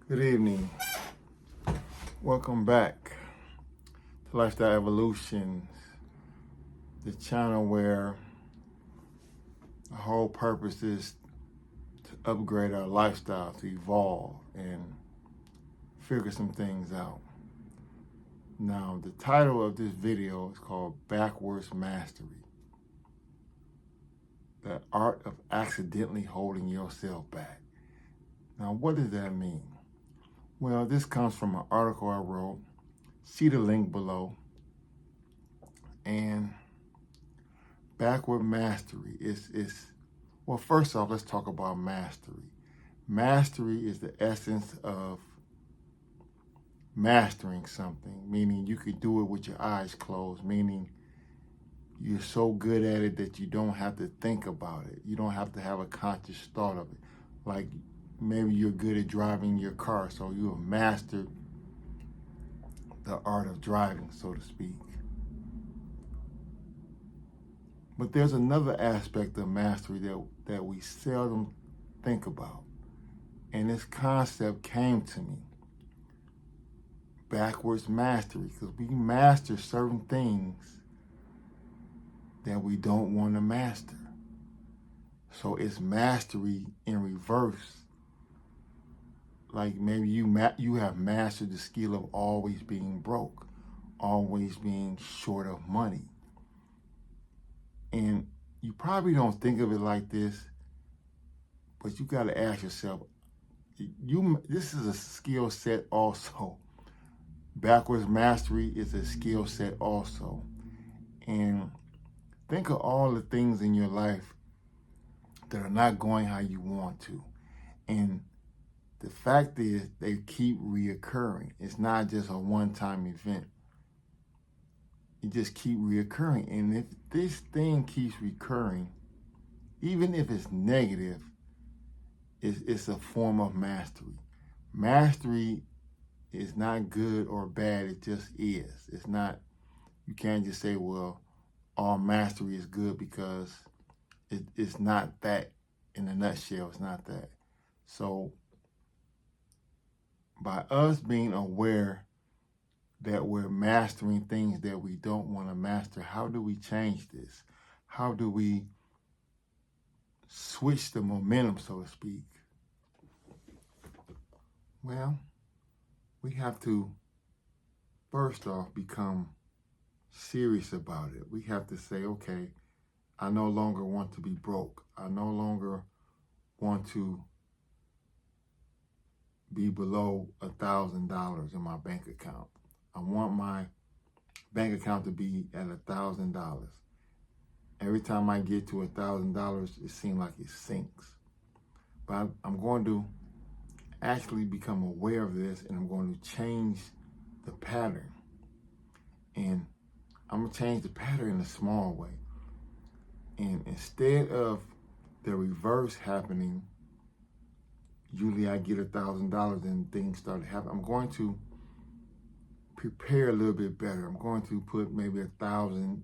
Good evening. Welcome back to Lifestyle Evolutions, the channel where the whole purpose is to upgrade our lifestyle, to evolve and figure some things out. Now, the title of this video is called Backwards Mastery, the art of accidentally holding yourself back. Now, what does that mean? Well, this comes from an article I wrote. See the link below. And backward mastery is well, first off, let's talk about mastery. Mastery is the essence of mastering something, meaning you could do it with your eyes closed, meaning you're so good at it that you don't have to think about it. You don't have to have a conscious thought of it. Like maybe you're good at driving your car, so you have mastered the art of driving, so to speak. But there's another aspect of mastery that we seldom think about. And this concept came to me. Backwards mastery, because we master certain things that we don't want to master. So it's mastery in reverse. Like maybe you have mastered the skill of always being broke, always being short of money. And you probably don't think of it like this, but you got to ask yourself, this is a skill set also. Backwards mastery is a skill set also. And think of all the things in your life that are not going how you want to. And the fact is they keep reoccurring. It's not just a one-time event. It just keep reoccurring. And if this thing keeps recurring, even if it's negative, it's a form of mastery. Mastery is not good or bad, it just is. It's not, you can't just say, well, all mastery is good, because it's not that. In a nutshell, it's not that. So by us being aware that we're mastering things that we don't want to master, how do we change this? How do we switch the momentum, so to speak? Well, we have to, first off, become serious about it. We have to say, okay, I no longer want to be broke. I no longer want to be below $1,000 in my bank account. I want my bank account to be at $1,000. Every time I get to $1,000, it seems like it sinks. But I'm going to actually become aware of this, and I'm going to change the pattern. And I'm going to change the pattern in a small way. And instead of the reverse happening, usually I get $1,000 and things start to happen. I'm going to prepare a little bit better. I'm going to put maybe 1,000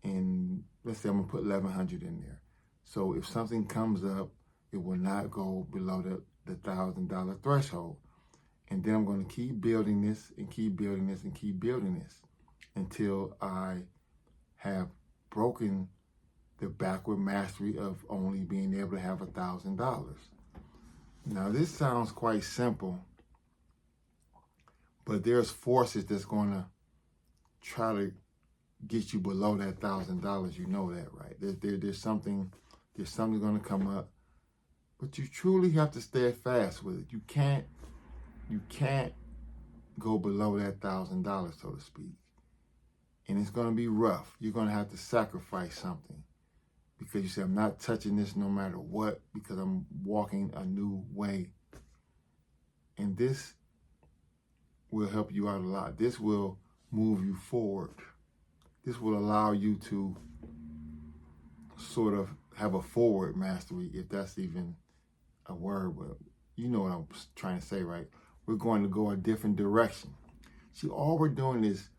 and let's say I'm gonna put 1,100 in there. So if something comes up, it will not go below the $1,000 threshold. And then I'm going to keep building this and keep building this and keep building this until I have broken the backward mastery of only being able to have $1,000. Now this sounds quite simple, but there's forces that's going to try to get you below that $1,000. You know that, right? There's something going to come up, but you truly have to stay fast with it. You can't go below that $1,000, so to speak. And it's going to be rough. You're going to have to sacrifice something, because you say, I'm not touching this no matter what, because I'm walking a new way. And this will help you out a lot. This will move you forward. This will allow you to sort of have a forward mastery, if that's even a word, but you know what I'm trying to say, right? We're going to go a different direction. See, all we're doing is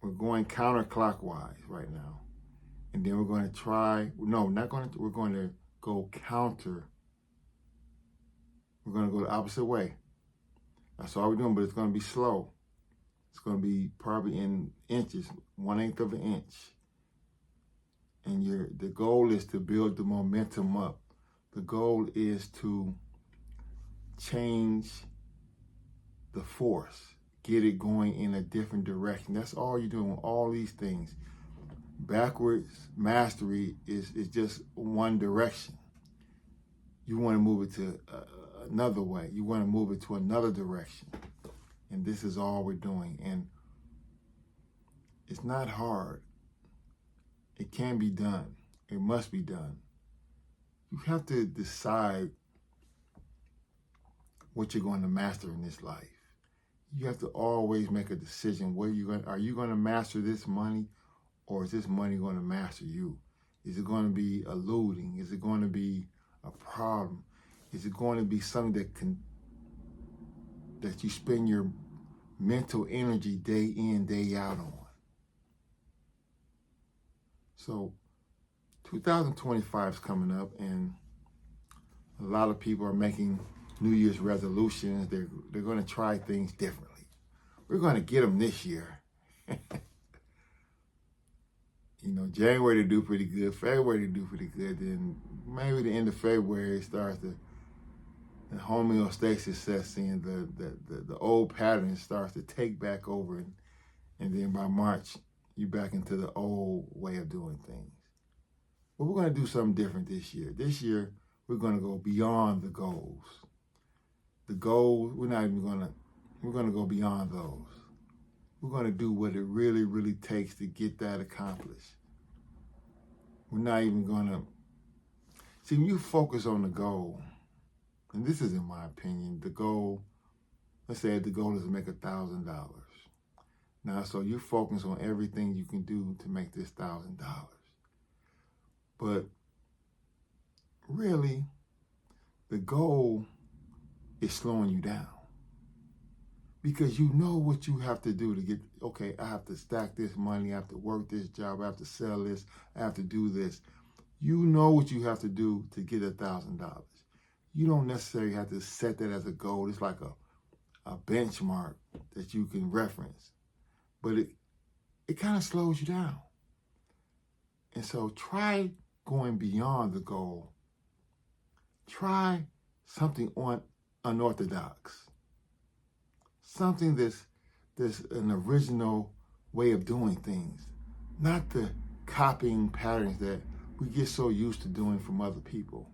we're going counterclockwise right now. And then we're going to try, no, we're going to go counter. We're going to go the opposite way. That's all we're doing, but it's going to be slow. It's going to be probably in inches, 1/8 of an inch. And the goal is to build the momentum up. The goal is to change the force, get it going in a different direction. That's all you're doing with all these things. Backwards mastery is just one direction. You want to move it to another way. You want to move it to another direction. And this is all we're doing. And it's not hard. It can be done. It must be done. You have to decide what you're going to master in this life. You have to always make a decision. Are you going to master this money, or is this money going to master you? Is it going to be eluding? Is it going to be a problem? Is it going to be something that you spend your mental energy day in, day out on? So 2025 is coming up, and a lot of people are making New Year's resolutions. They're going to try things differently. We're going to get them this year. January to do pretty good, February to do pretty good, then maybe the end of February starts the homeostasis sets in, the old pattern starts to take back over, and then by March, you're back into the old way of doing things. But we're going to do something different this year. This year, we're going to go beyond the goals. The goals, we're going to go beyond those. We're going to do what it really, really takes to get that accomplished. We're not even going to, see, when you focus on the goal, and this is in my opinion, the goal, let's say the goal is to make $1,000. Now, so you focus on everything you can do to make this $1,000. But really, the goal is slowing you down. Because you know what you have to do to get, okay, I have to stack this money, I have to work this job, I have to sell this, I have to do this. You know what you have to do to get $1,000. You don't necessarily have to set that as a goal. It's like a benchmark that you can reference. But it kind of slows you down. And so try going beyond the goal. Try something unorthodox. Something that's an original way of doing things. Not the copying patterns that we get so used to doing from other people.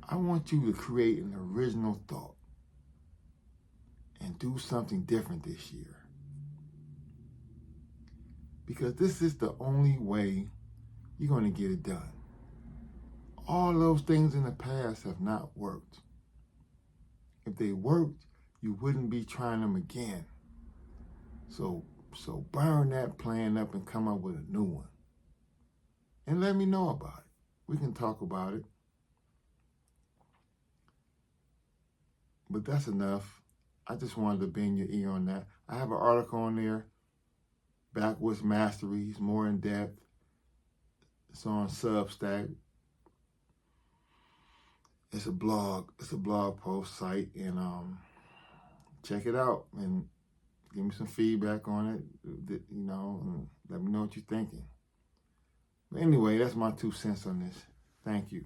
I want you to create an original thought and do something different this year. Because this is the only way you're going to get it done. All those things in the past have not worked. If they worked, you wouldn't be trying them again. So burn that plan up and come up with a new one. And let me know about it. We can talk about it. But that's enough. I just wanted to bend your ear on that. I have an article on there, Backwards Masteries, more in depth. It's on Substack. It's a blog post site, and check it out and give me some feedback on it, and let me know what you're thinking. But anyway, that's my 2 cents on this. Thank you.